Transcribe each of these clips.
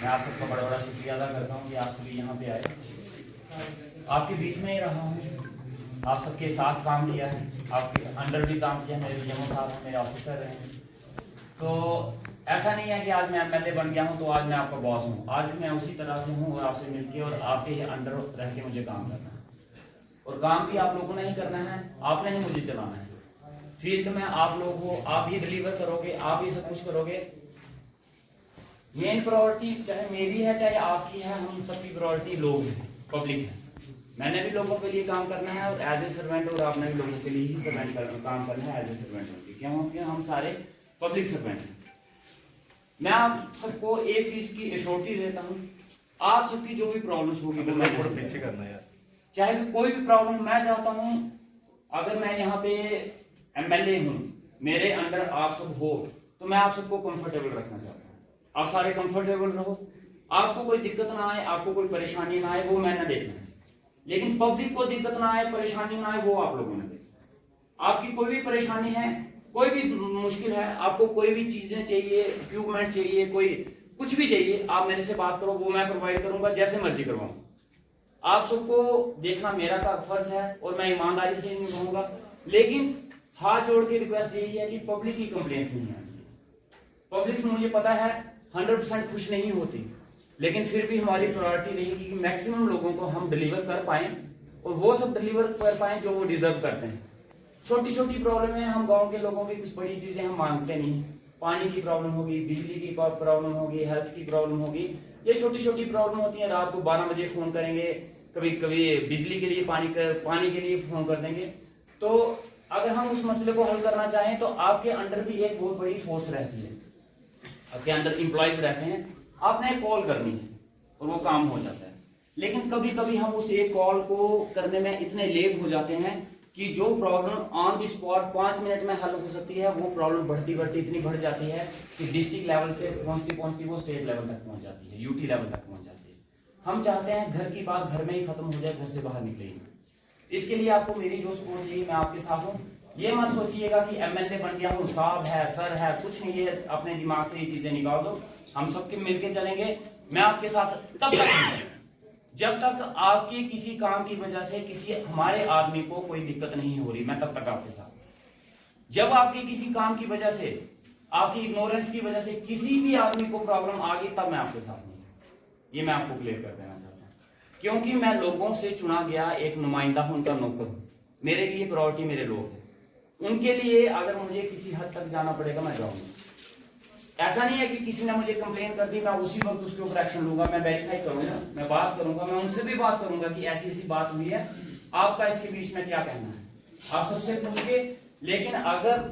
मैं आप सबका बड़ा बड़ा शुक्रिया अदा करता हूँ कि आप सभी यहाँ पे आए। आपके बीच में ही रहा हूँ, आप सबके साथ काम किया है, आपके अंडर भी काम किया, मेरे जमो साहब हैं, मेरे ऑफिसर हैं। तो ऐसा नहीं है कि आज मैं एमएलए बन गया हूँ तो आज मैं आपका बॉस हूँ। आज भी मैं उसी तरह से हूँ और आपसे मिलके और आपके ही अंडर रह के मुझे काम करना है। और काम भी आप लोगों ने ही करना है, आपने ही मुझे चलाना है। फील्ड में आप लोग हो, आप ही डिलीवर करोगे, आप ही सब कुछ करोगे। मेन प्रायोरिटी चाहे मेरी है चाहे आपकी है, हम सबकी प्रायोरिटी लोग हैं, पब्लिक है। मैंने भी लोगों के लिए काम करना है और एज ए सर्वेंट, और आपने भी लोगों के लिए ही सर्वेंट काम करना है एज ए सर्वेंट होकर, क्योंकि हम सारे पब्लिक सर्वेंट हैं। मैं आप सबको एक चीज की एश्योरिटी देता हूँ, आप सबकी जो भी प्रॉब्लम्स होगी, पीछे करना यार, चाहे कोई भी प्रॉब्लम, मैं चाहता हूँ अगर मैं यहाँ पे एमएलए हूँ, मेरे अंडर आप सब हो, तो मैं आप सबको कंफर्टेबल रखना चाहता हूँ। आप सारे कंफर्टेबल रहो, आपको कोई दिक्कत ना आए, आपको कोई परेशानी ना आए, वो मैंने देखना है। लेकिन पब्लिक को दिक्कत ना आए, परेशानी ना आए, वो आप लोगों ने देखना। आपकी कोई भी परेशानी है, कोई भी मुश्किल है, आपको कोई भी चीजें चाहिए, इक्विपमेंट चाहिए, कोई कुछ भी चाहिए, आप मेरे से बात करो, वो मैं प्रोवाइड करूंगा, जैसे मर्जी करवाऊं। आप सबको देखना मेरा का फर्ज है और मैं ईमानदारी से निभाऊंगा। लेकिन हाथ जोड़ के रिक्वेस्ट यही है कि पब्लिक की कंप्लेंट्स नहीं आनी चाहिए। पब्लिक मुझे पता है 100% खुश नहीं होती, लेकिन फिर भी हमारी प्रायोरिटी रहेगी कि मैक्सिमम लोगों को हम डिलीवर कर पाएं और वो सब डिलीवर कर पाएं जो वो डिजर्व करते हैं। छोटी छोटी प्रॉब्लम है, हम गांव के लोगों की कुछ बड़ी चीजें हम मांगते नहीं। पानी की प्रॉब्लम होगी, बिजली की प्रॉब्लम होगी, हेल्थ की प्रॉब्लम होगी, ये छोटी छोटी प्रॉब्लम होती है। रात को 12 बजे फोन करेंगे, कभी कभी बिजली के लिए, पानी के लिए फोन कर देंगे। तो अगर हम उस मसले को हल करना चाहें तो आपके अंडर भी एक बहुत बड़ी फोर्स रहती है, आपके अंदर एम्प्लॉयज रहते हैं, आपने एक कॉल करनी है और वो काम हो जाता है। लेकिन कभी कभी हम उस एक कॉल को करने में इतने लेट हो जाते हैं कि जो problem on the spot 5 minute में हल हो सकती है, वो प्रॉब्लम बढ़ती बढ़ती इतनी बढ़ जाती है कि डिस्ट्रिक्ट लेवल से पहुंचती पहुंचती वो स्टेट लेवल तक पहुंच जाती है, यूटी लेवल तक पहुंच जाती है। हम चाहते हैं घर की बात घर में ही खत्म हो जाए, घर से बाहर निकलेगी। इसके लिए आपको मेरी जो सपोर्ट चाहिए, मैं आपके साथ हूँ। ये मत सोचिएगा कि एमएलए बन गया हूँ, साहब है, सर है, कुछ नहीं है। अपने दिमाग से ये चीजें निकाल दो, हम सबके मिलके चलेंगे। मैं आपके साथ तब तक हूं जब तक आपकी किसी काम की वजह से किसी हमारे आदमी को कोई दिक्कत नहीं हो रही, मैं तब तक आपके साथ। जब आपकी किसी काम की वजह से, आपकी इग्नोरेंस की वजह से किसी भी आदमी को प्रॉब्लम आ गई, तब मैं आपके साथ नहीं। ये मैं आपको क्लियर कर देना चाहता हूँ, क्योंकि मैं लोगों से चुना गया एक नुमाइंदा हूं, उनका नौकर हूं। मेरे लिए प्रायोरिटी मेरे लोग हैं, उनके लिए अगर मुझे किसी हद तक जाना पड़ेगा मैं जाऊंगा। ऐसा नहीं है कि किसी ने मुझे कंप्लेन कर दी, मैं उसी वक्त उसके ऊपर एक्शन लूंगा। मैं वेरीफाई करूंगा, मैं बात करूंगा, मैं उनसे भी बात करूंगा कि ऐसी ऐसी बात हुई है, आपका इसके बीच में क्या कहना है, आप सबसे पूछिए। लेकिन अगर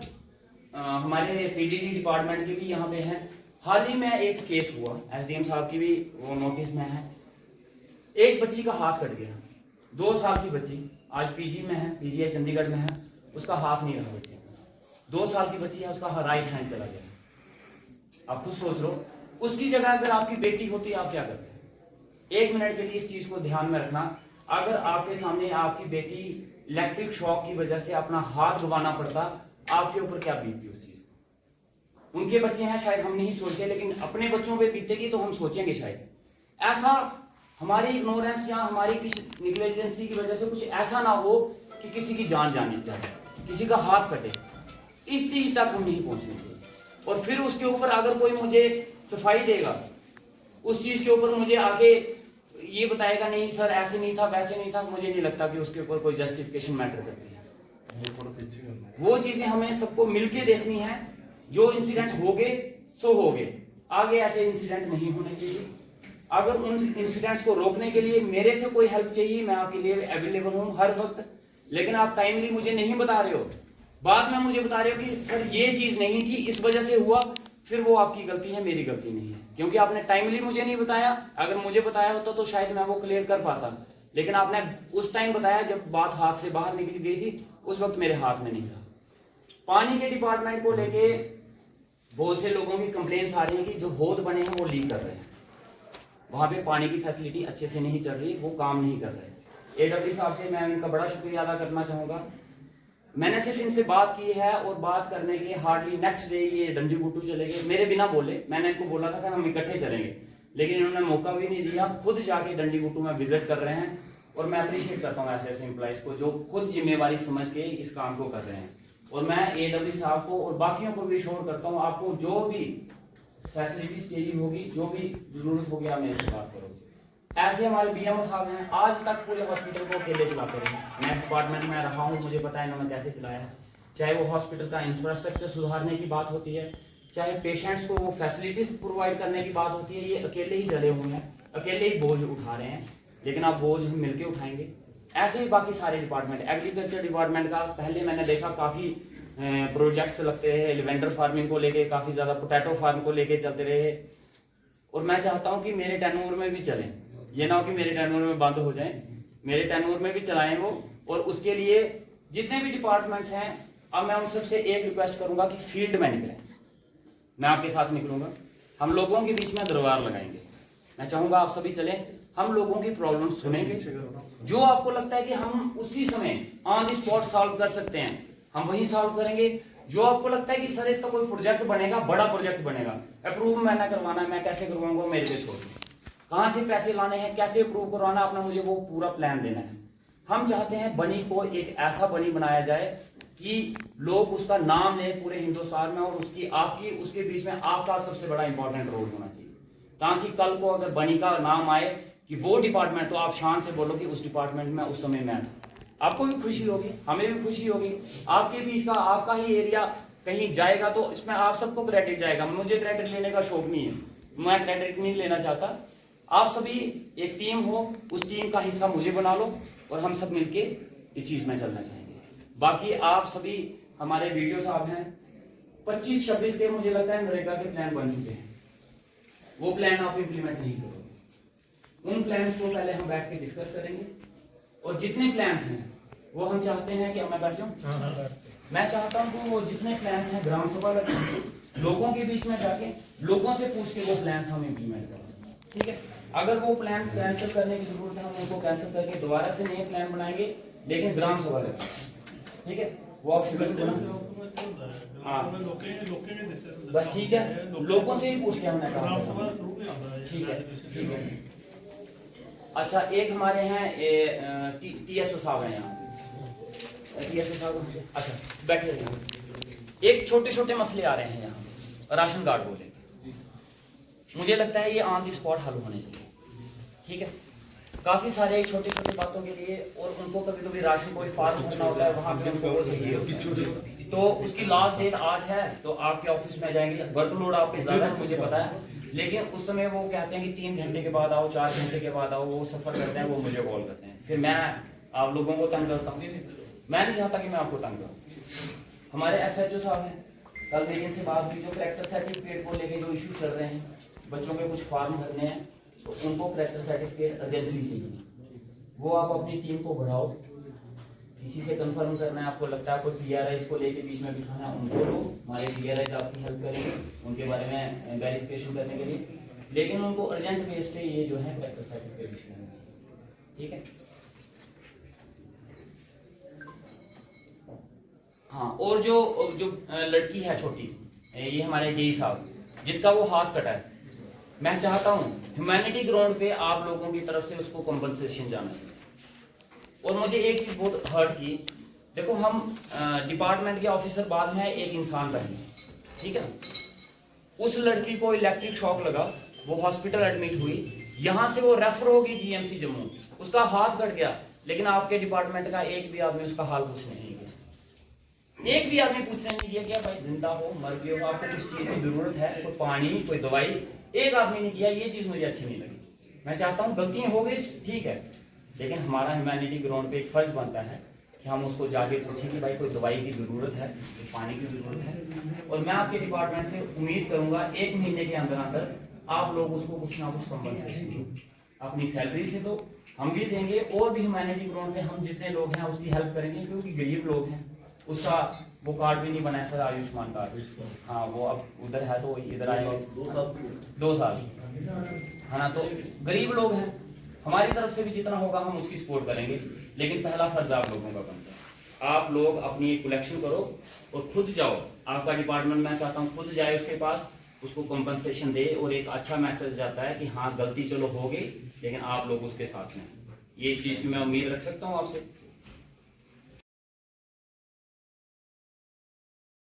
हमारे पीडीडी डिपार्टमेंट के भी यहाँ पे हैं, हाल ही में एक केस हुआ, एसडीएम साहब की भी वो नोटिस में है। एक बच्ची का हाथ कट गया, 2 साल की बच्ची, आज पीजी में है, पीजीआई चंडीगढ़ में है, उसका हाथ नहीं रहा बच्चे का। 2 साल की बच्ची है, उसका राइट हैंड चला गया। आप खुद सोच लो, उसकी जगह अगर आपकी बेटी होती आप क्या करते? 1 मिनट के लिए इस चीज को ध्यान में रखना। अगर आपके सामने आपकी बेटी इलेक्ट्रिक शॉक की वजह से अपना हाथ गंवाना पड़ता, आपके ऊपर क्या बीतती उस चीज को? उनके बच्चे हैं, शायद हम नहीं सोचते, लेकिन अपने बच्चों पे बीतेगी तो हम सोचेंगे शायद। ऐसा हमारी इग्नोरेंस या हमारी किसी निग्लिजेंसी की वजह से कुछ ऐसा ना हो कि किसी की जान जानी चाहिए, किसी का हाथ कटे, इस चीज तक हम नहीं पहुंचने चाहिए। और फिर उसके ऊपर अगर कोई मुझे सफाई देगा, उस चीज के ऊपर मुझे आगे ये बताएगा नहीं सर ऐसे नहीं था, वैसे नहीं था, मुझे नहीं लगता कि उसके ऊपर कोई जस्टिफिकेशन मैटर करती है। वो चीजें हमें सबको मिलके देखनी है। जो इंसिडेंट हो गए सो हो गए, आगे ऐसे इंसिडेंट नहीं होने चाहिए। अगर उन इंसिडेंट्स को रोकने के लिए मेरे से कोई हेल्प चाहिए, मैं आपके लिए अवेलेबल हूं हर वक्त। लेकिन आप टाइमली मुझे नहीं बता रहे हो, बाद में मुझे बता रहे हो कि सर ये चीज नहीं थी, इस वजह से हुआ, फिर वो आपकी गलती है, मेरी गलती नहीं है, क्योंकि आपने टाइमली मुझे नहीं बताया। अगर मुझे बताया होता तो शायद मैं वो क्लियर कर पाता, लेकिन आपने उस टाइम बताया जब बात हाथ से बाहर निकल गई थी, उस वक्त मेरे हाथ में नहीं था। पानी के डिपार्टमेंट को लेके बहुत से लोगों की कंप्लेंट्स आ रही है कि जो होद बने हैं वो लीक कर रहे हैं, वहां पे पानी की फैसिलिटी अच्छे से नहीं चल रही, वो काम नहीं कर रहे। एडब्ल्यू साहब से मैं इनका बड़ा शुक्रिया अदा करना चाहूंगा। मैंने सिर्फ इनसे बात की है और बात करने के हार्डली नेक्स्ट डे ये डंडी गुट्टू चले गए, मेरे बिना बोले। मैंने इनको बोला था कि हम इकट्ठे चलेंगे, लेकिन इन्होंने मौका भी नहीं दिया, खुद जाके डंडी गुट्टू में विजिट कर रहे हैं। और मैं अप्रिशिएट करता हूँ ऐसे ऐसे एम्प्लॉइज को जो खुद जिम्मेवारी समझ के इस काम को कर रहे हैं। और मैं AW साहब को और बाकियों को भी श्योर करता हूँ, आपको जो भी फैसिलिटीज चाहिए होगी, जो भी जरूरत होगी, आप मेरे से बात करो। ऐसे हमारे BMO साहब हैं, आज तक पूरे हॉस्पिटल को अकेले चलाते रहे। मैं डिपार्टमेंट में रहा हूँ, मुझे पता है इन्होंने कैसे चलाया है। चाहे वो हॉस्पिटल का इंफ्रास्ट्रक्चर सुधारने की बात होती है, चाहे पेशेंट्स को वो फैसिलिटीज प्रोवाइड करने की बात होती है, ये अकेले ही चले हुए हैं, अकेले ही बोझ उठा रहे हैं। लेकिन आप बोझ हम मिलके उठाएंगे। ऐसे ही बाकी सारे डिपार्टमेंट, एग्रीकल्चर डिपार्टमेंट का पहले मैंने देखा काफ़ी प्रोजेक्ट्स लगते हैं, लेवेंडर फार्मिंग को लेके काफ़ी ज़्यादा, पोटैटो फार्म को लेके चलते रहे। और मैं चाहता हूँ कि मेरे टेन्योर में भी चलें, ये ना हो कि मेरे टेन्योर में बंद हो जाए, मेरे टेन्योर में भी चलाएं वो। और उसके लिए जितने भी डिपार्टमेंट्स हैं, अब मैं उन सबसे एक रिक्वेस्ट करूंगा कि फील्ड में निकलें। मैं आपके साथ निकलूंगा, हम लोगों के बीच में दरबार लगाएंगे। मैं चाहूंगा आप सभी चलें, हम लोगों की प्रॉब्लम सुनेंगे, जो आपको लगता है कि हम उसी समय ऑन द स्पॉट सॉल्व कर सकते हैं, हम वही सॉल्व करेंगे। जो आपको लगता है कि सर इसका कोई प्रोजेक्ट बनेगा, बड़ा प्रोजेक्ट बनेगा, अप्रूव मैंने करवाना है, मैं कैसे करवाऊंगा, मेरे पे छोड़, कहाँ से पैसे लाने हैं, कैसे अप्रूव करवाना, अपना मुझे वो पूरा प्लान देना है। हम चाहते हैं बनी को एक ऐसा बनी बनाया जाए कि लोग उसका नाम लें पूरे हिंदुस्तान में, और उसकी आपकी उसके बीच में आपका सबसे बड़ा इंपॉर्टेंट रोल होना चाहिए, ताकि कल को अगर बनी का नाम आए कि वो डिपार्टमेंट, तो आप शान से बोलो कि उस डिपार्टमेंट में उस समय मैं था। आपको भी खुशी होगी, हमें भी खुशी होगी। आपके बीच का, आपका ही एरिया कहीं जाएगा तो इसमें आप सबको क्रेडिट जाएगा। मुझे क्रेडिट लेने का शौक नहीं है, मैं क्रेडिट नहीं लेना चाहता। आप सभी एक टीम हो, उस टीम का हिस्सा मुझे बना लो और हम सब मिलके इस चीज में चलना चाहेंगे। बाकी आप सभी हमारे वीडियो साहब हैं, 25-26 के मुझे लगता है नरेगा के प्लान बन चुके हैं, वो प्लान आप इम्प्लीमेंट नहीं करोगे। उन प्लान्स को पहले हम बैठ के डिस्कस करेंगे, और जितने प्लान्स हैं वो हम चाहते हैं कि मैं बैठ जाऊं, मैं चाहता हूं कि वो जितने प्लान्स हैं ग्राम सभा में लोगों के बीच में जाके लोगों से पूछ के वो प्लान्स हम इम्प्लीमेंट करें। ठीक है, अगर वो प्लान कैंसिल करने की जरूरत है, हम उनको कैंसिल करके दोबारा से नए प्लान बनाएंगे, लेकिन ग्राम सभा में। ठीक है, वो आप बस ठीक है, लोगों से ही पूछ के हमने कहा। ठीक है, ठीक है। अच्छा, एक हमारे हैं TSO साहब हैं यहाँ, TSO साहब, अच्छा बैठे। एक छोटे छोटे मसले आ रहे हैं यहाँ राशन कार्ड को लेकर, मुझे लगता है ये ऑन द स्पॉट हल होने चाहिए। ठीक है, काफी सारे छोटे छोटे बातों के लिए, और उनको कभी कभी राशन कोई फार्म भरना होता है, वहां पे उनको वो चाहिए, तो उसकी लास्ट डेट आज है, तो आपके ऑफिस में जाएंगे, वर्कलोड आपके ज्यादा है मुझे पता है, लेकिन उस समय वो कहते हैं कि 3 घंटे के बाद आओ, 4 घंटे के बाद आओ, वो सफर करते हैं, वो मुझे कॉल करते हैं, फिर मैं आप लोगों को तंग करता हूँ। मैं नहीं चाहता कि मैं आपको तंग करूँ। हमारे SHO साहब हैं, कल मेरी इनसे बात हुई, जो कैरेक्टर सर्टिफिकेट को लेके जो इशू चल रहे हैं, बच्चों के कुछ फॉर्म भरने हैं, तो उनको कैरेक्टर सर्टिफिकेट अर्जेंटली चाहिए। वो आप अपनी टीम को बढ़ाओ, किसी से कंफर्म करना है, आपको लगता है कोई PRIs को लेके बीच में बिठाना है, उनको लो, हमारे PRIs आपकी हेल्प करेंगे उनके बारे में वेरिफिकेशन करने के लिए, लेकिन उनको अर्जेंट बेस पे ये जो है कैरेक्टर सर्टिफिकेट इशू होना चाहिए। ठीक है, हाँ, और जो लड़की है छोटी, ये हमारे JE साहब, जिसका वो हाथ कटा है, मैं चाहता हूँ ह्यूमैनिटी ग्राउंड पे आप लोगों की तरफ से उसको कंपनसेशन जाना चाहिए। और मुझे एक चीज बहुत हर्ट की, देखो हम डिपार्टमेंट के ऑफिसर बाद में एक इंसान बने, ठीक है, उस लड़की को इलेक्ट्रिक शॉक लगा, वो हॉस्पिटल एडमिट हुई, यहाँ से वो रेफर होगी GMC जम्मू, उसका हाथ कट गया, लेकिन आपके डिपार्टमेंट का एक भी आदमी उसका हाल पूछने नहीं गया, एक भी आदमी पूछने नहीं गया क्या भाई जिंदा हो, मर गए हो, आपको किस चीज की जरूरत है, कोई पानी, कोई दवाई, एक आदमी नहीं किया। ये चीज मुझे अच्छी नहीं लगी। मैं चाहता हूँ गलतियां हो गई ठीक है, लेकिन हमारा ह्यूमैनिटी ग्राउंड पे एक फर्ज बनता है कि हम उसको जाके पूछें कि भाई कोई दवाई की जरूरत है, पानी की जरूरत है, और मैं आपके डिपार्टमेंट से उम्मीद करूंगा 1 महीने के अंदर अंदर आप लोग उसको कुछ ना कुछ कंपनसेशन दो, अपनी सैलरी से दो, हम भी देंगे, और भी ह्यूमैनिटी ग्राउंड पे हम जितने लोग हैं उसकी हेल्प करेंगे, क्योंकि गरीब लोग हैं, उसका वो कार्ड भी नहीं बना है सर, आयुष्मान कार्ड, हाँ वो अब उधर है तो इधर आएंगे 2 साल है ना, तो गरीब लोग हैं, हमारी तरफ से भी जितना होगा हम उसकी सपोर्ट करेंगे, लेकिन पहला फर्ज आप लोगों का बनता है, आप लोग अपनी कलेक्शन करो और खुद जाओ, आपका डिपार्टमेंट मैं चाहता हूँ खुद जाए उसके पास, उसको कंपनसेशन दे और एक अच्छा मैसेज जाता है कि हाँ गलती चलो हो गई लेकिन आप लोग उसके साथ में, ये इस चीज़ की मैं उम्मीद रख सकता हूँ आपसे।